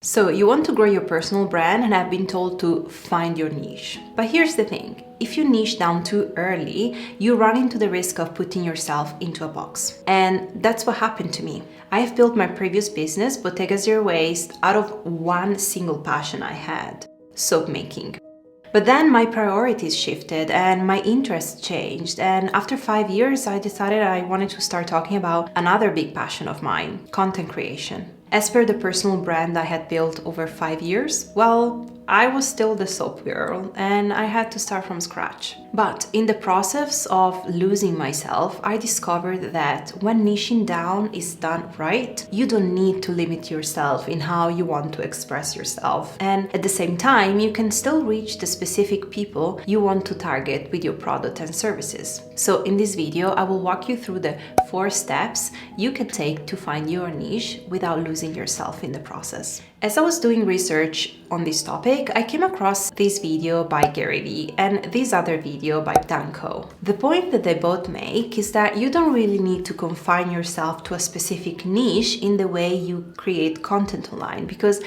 So you want to grow your personal brand and have been told to find your niche. But here's the thing, if you niche down too early, you run into the risk of putting yourself into a box. And that's what happened to me. I have built my previous business, Bottega Zero Waste, out of one single passion I had, soap making. But then my priorities shifted and my interests changed, and after 5 years I decided I wanted to start talking about another big passion of mine, content creation. As per the personal brand I had built over 5 years, well, I was still the soap girl and I had to start from scratch. But in the process of losing myself, I discovered that when niching down is done right, you don't need to limit yourself in how you want to express yourself. And at the same time, you can still reach the specific people you want to target with your product and services. So in this video, I will walk you through the 4 steps you can take to find your niche without losing yourself in the process. As I was doing research on this topic, I came across this video by Gary Vee and this other video by Danko. The point that they both make is that you don't really need to confine yourself to a specific niche in the way you create content online, because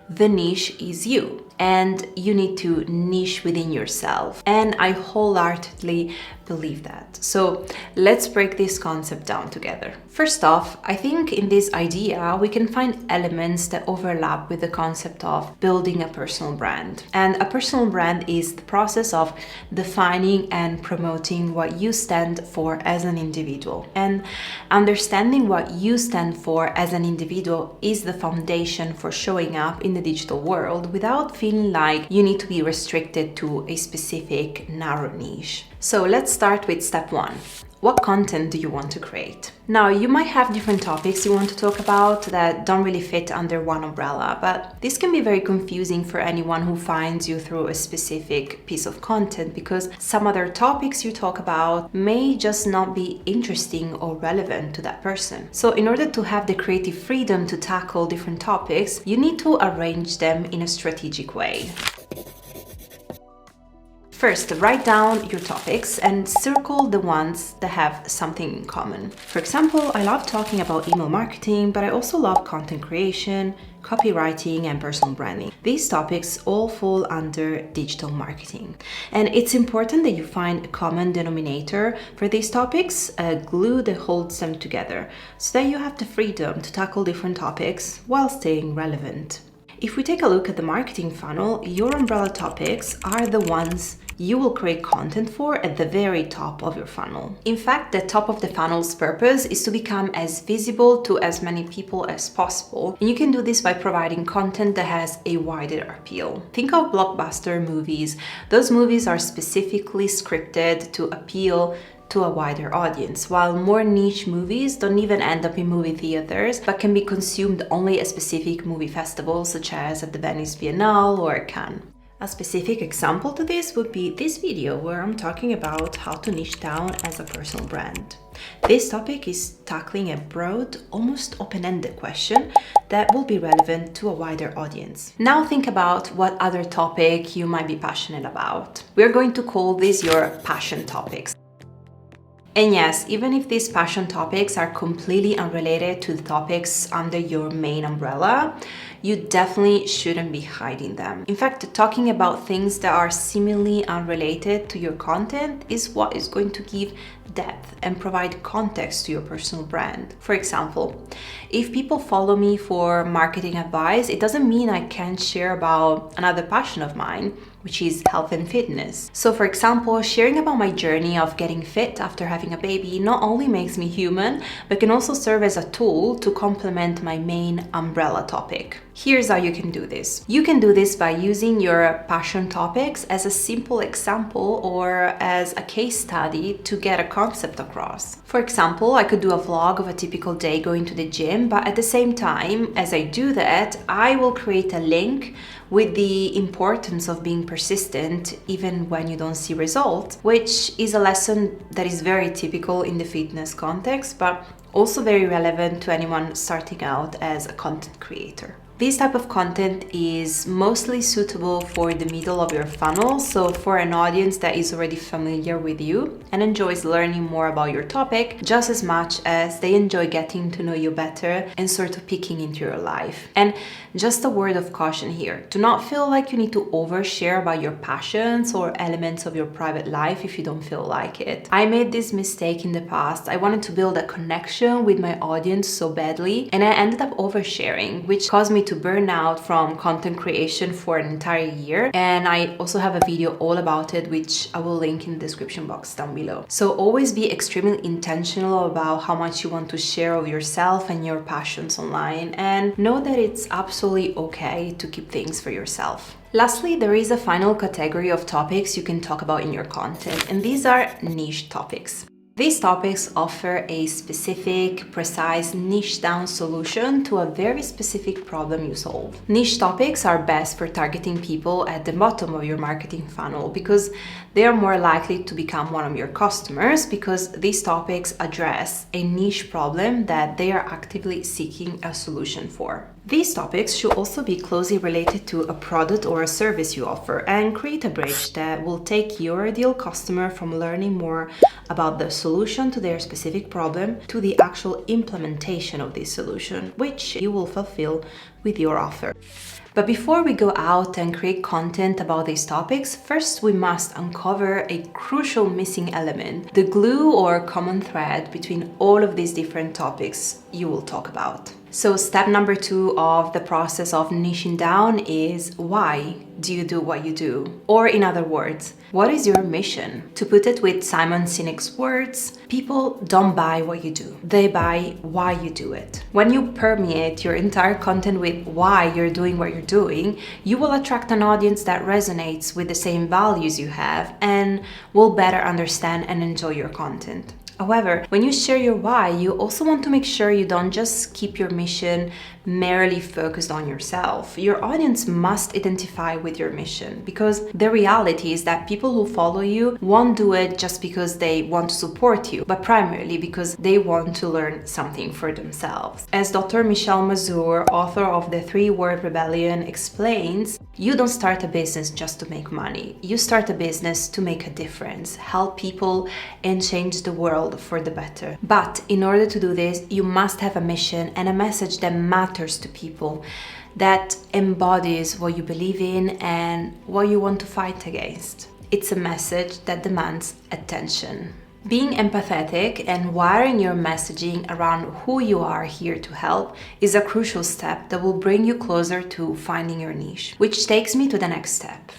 the niche is you and you need to niche within yourself. And I wholeheartedly believe that. So let's break this concept down together. First off, I think in this idea we can find elements that overlap with the concept of building a personal brand. And a personal brand is the process of defining and promoting what you stand for as an individual. And understanding what you stand for as an individual is the foundation for showing up in the digital world without feeling like you need to be restricted to a specific narrow niche. So let's start with step 1. What content do you want to create? Now, you might have different topics you want to talk about that don't really fit under one umbrella, but this can be very confusing for anyone who finds you through a specific piece of content, because some other topics you talk about may just not be interesting or relevant to that person. So in order to have the creative freedom to tackle different topics, you need to arrange them in a strategic way. First, write down your topics and circle the ones that have something in common. For example, I love talking about email marketing, but I also love content creation, copywriting, and personal branding. These topics all fall under digital marketing. And it's important that you find a common denominator for these topics, a glue that holds them together, so that you have the freedom to tackle different topics while staying relevant. If we take a look at the marketing funnel, your umbrella topics are the ones you will create content for at the very top of your funnel. In fact, the top of the funnel's purpose is to become as visible to as many people as possible. And you can do this by providing content that has a wider appeal. Think of blockbuster movies. Those movies are specifically scripted to appeal to a wider audience, while more niche movies don't even end up in movie theaters, but can be consumed only at specific movie festivals, such as at the Venice Biennale or Cannes. A specific example to this would be this video where I'm talking about how to niche down as a personal brand. This topic is tackling a broad, almost open-ended question that will be relevant to a wider audience. Now think about what other topic you might be passionate about. We're going to call these your passion topics. And yes, even if these passion topics are completely unrelated to the topics under your main umbrella, you definitely shouldn't be hiding them. In fact, talking about things that are seemingly unrelated to your content is what is going to give depth and provide context to your personal brand. For example, if people follow me for marketing advice, it doesn't mean I can't share about another passion of mine, which is health and fitness. So for example, sharing about my journey of getting fit after having a baby not only makes me human, but can also serve as a tool to complement my main umbrella topic. Here's how you can do this. You can do this by using your passion topics as a simple example or as a case study to get a concept across. For example, I could do a vlog of a typical day going to the gym, but at the same time, as I do that, I will create a link with the importance of being persistent even when you don't see results, which is a lesson that is very typical in the fitness context, but also very relevant to anyone starting out as a content creator. This type of content is mostly suitable for the middle of your funnel, so for an audience that is already familiar with you and enjoys learning more about your topic just as much as they enjoy getting to know you better and sort of peeking into your life. And just a word of caution here, do not feel like you need to overshare about your passions or elements of your private life if you don't feel like it. I made this mistake in the past. I wanted to build a connection with my audience so badly, and I ended up oversharing, which caused me to burn out from content creation for an entire year. And I also have a video all about it, which I will link in the description box down below. So always be extremely intentional about how much you want to share of yourself and your passions online, and know that it's absolutely okay to keep things for yourself. Lastly, there is a final category of topics you can talk about in your content, and these are niche topics. These topics offer a specific, precise, niche-down solution to a very specific problem you solve. Niche topics are best for targeting people at the bottom of your marketing funnel because they are more likely to become one of your customers, because these topics address a niche problem that they are actively seeking a solution for. These topics should also be closely related to a product or a service you offer and create a bridge that will take your ideal customer from learning more about the solution to their specific problem to the actual implementation of this solution, which you will fulfill with your offer. But before we go out and create content about these topics, first we must uncover a crucial missing element, the glue or common thread between all of these different topics you will talk about. So step number 2 of the process of niching down is, why do you do what you do? Or in other words, what is your mission? To put it with Simon Sinek's words, people don't buy what you do, they buy why you do it. When you permeate your entire content with why you're doing what you're doing, you will attract an audience that resonates with the same values you have and will better understand and enjoy your content. However, when you share your why, you also want to make sure you don't just keep your mission merely focused on yourself. Your audience must identify with your mission, because the reality is that people who follow you won't do it just because they want to support you, but primarily because they want to learn something for themselves. As Dr. Michelle Mazur, author of The 3-Word Rebellion, explains, you don't start a business just to make money. You start a business to make a difference, help people, and change the world for the better. But in order to do this, you must have a mission and a message that matters to people, that embodies what you believe in and what you want to fight against. It's a message that demands attention. Being empathetic and wiring your messaging around who you are here to help is a crucial step that will bring you closer to finding your niche. Which takes me to the next step.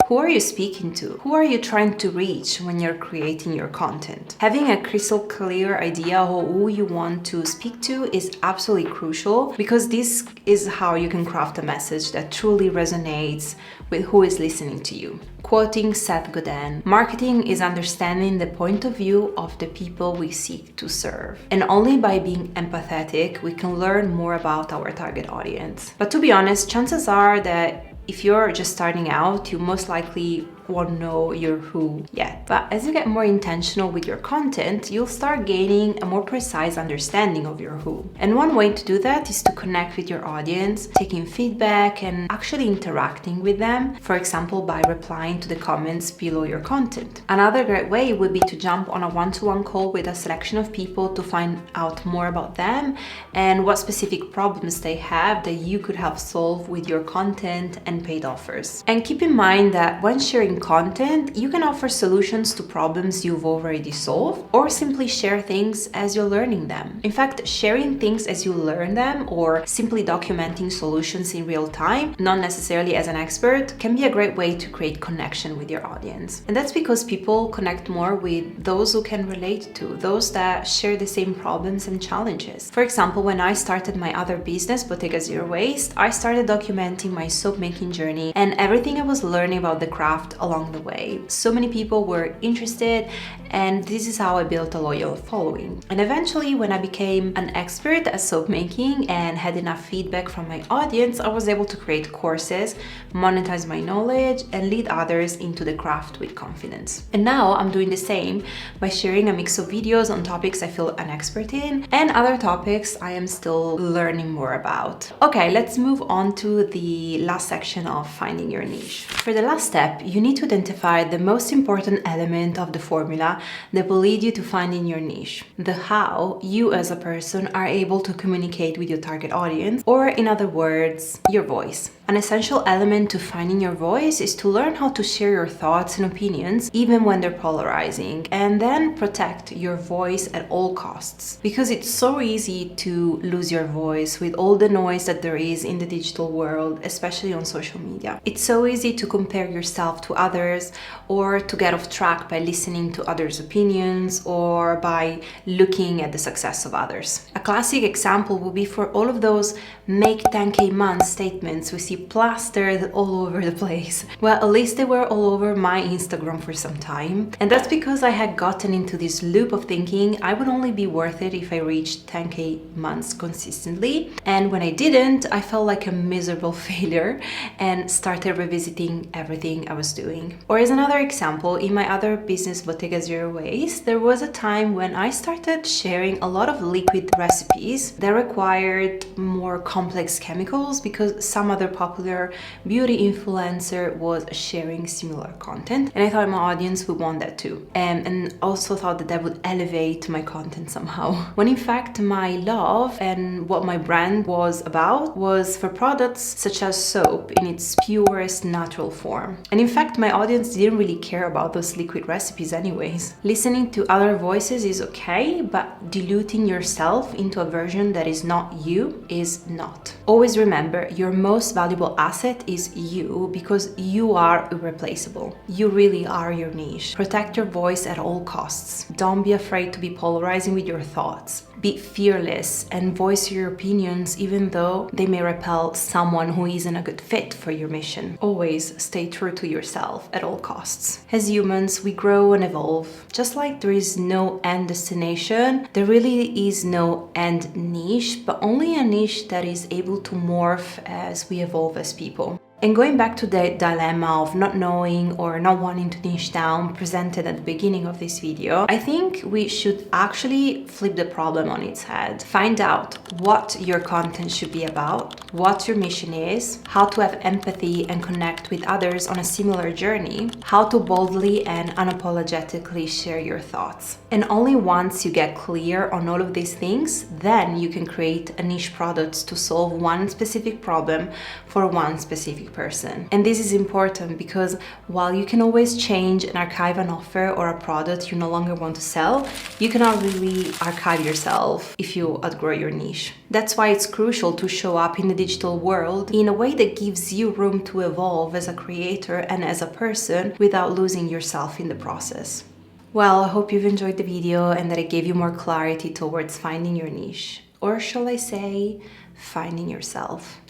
Who are you speaking to? Who are you trying to reach when you're creating your content? Having a crystal clear idea of who you want to speak to is absolutely crucial, because this is how you can craft a message that truly resonates with who is listening to you. Quoting Seth Godin, marketing is understanding the point of view of the people we seek to serve. And only by being empathetic, we can learn more about our target audience. But to be honest, chances are that if you're just starting out, you most likely won't know your who yet. But as you get more intentional with your content, you'll start gaining a more precise understanding of your who. And one way to do that is to connect with your audience, taking feedback and actually interacting with them, for example, by replying to the comments below your content. Another great way would be to jump on a one-to-one call with a selection of people to find out more about them and what specific problems they have that you could help solve with your content and paid offers. And keep in mind that when sharing content, you can offer solutions to problems you've already solved, or simply share things as you're learning them. In fact, sharing things as you learn them, or simply documenting solutions in real time, not necessarily as an expert, can be a great way to create connection with your audience. And that's because people connect more with those who can relate to, those that share the same problems and challenges. For example, when I started my other business, Bottega Zero Waste, I started documenting my soap making journey and everything I was learning about the craft along the way. So many people were interested, and this is how I built a loyal following. And eventually, when I became an expert at soap making and had enough feedback from my audience, I was able to create courses, monetize my knowledge, and lead others into the craft with confidence. And now I'm doing the same by sharing a mix of videos on topics I feel an expert in and other topics I am still learning more about. Okay, let's move on to the last section of finding your niche. For the last step, you need to identify the most important element of the formula that will lead you to finding your niche. The how you as a person are able to communicate with your target audience, or in other words, your voice. An essential element to finding your voice is to learn how to share your thoughts and opinions even when they're polarizing, and then protect your voice at all costs. Because it's so easy to lose your voice with all the noise that there is in the digital world, especially on social media. It's so easy to compare yourself to others, or to get off track by listening to others' opinions or by looking at the success of others. A classic example would be for all of those make 10K month statements we see plastered all over the place. Well, at least they were all over my Instagram for some time. And that's because I had gotten into this loop of thinking I would only be worth it if I reached 10K months consistently. And when I didn't, I felt like a miserable failure and started revisiting everything I was doing. Or as another example, in my other business, Bottega Zero Waste, there was a time when I started sharing a lot of liquid recipes that required more complex chemicals because some other popular beauty influencer was sharing similar content, and I thought my audience would want that too, and also thought that that would elevate my content somehow, when in fact my love and what my brand was about was for products such as soap in its purest natural form. And in fact my audience didn't really care about those liquid recipes anyways. Listening to other voices is okay, but diluting yourself into a version that is not you is not. Always remember, your most valuable asset is you, because you are irreplaceable. You really are your niche. Protect your voice at all costs. Don't be afraid to be polarizing with your thoughts. Be fearless and voice your opinions even though they may repel someone who isn't a good fit for your mission. Always stay true to yourself at all costs. As humans, we grow and evolve. Just like there is no end destination, there really is no end niche, but only a niche that is able to morph as we evolve as people. And going back to the dilemma of not knowing or not wanting to niche down presented at the beginning of this video, I think we should actually flip the problem on its head. Find out what your content should be about, what your mission is, how to have empathy and connect with others on a similar journey, how to boldly and unapologetically share your thoughts. And only once you get clear on all of these things, then you can create a niche product to solve one specific problem for one specific person. And this is important because while you can always change and archive an offer or a product you no longer want to sell, you cannot really archive yourself if you outgrow your niche. That's why it's crucial to show up in the digital world in a way that gives you room to evolve as a creator and as a person without losing yourself in the process. Well, I hope you've enjoyed the video and that it gave you more clarity towards finding your niche. Or shall I say, finding yourself.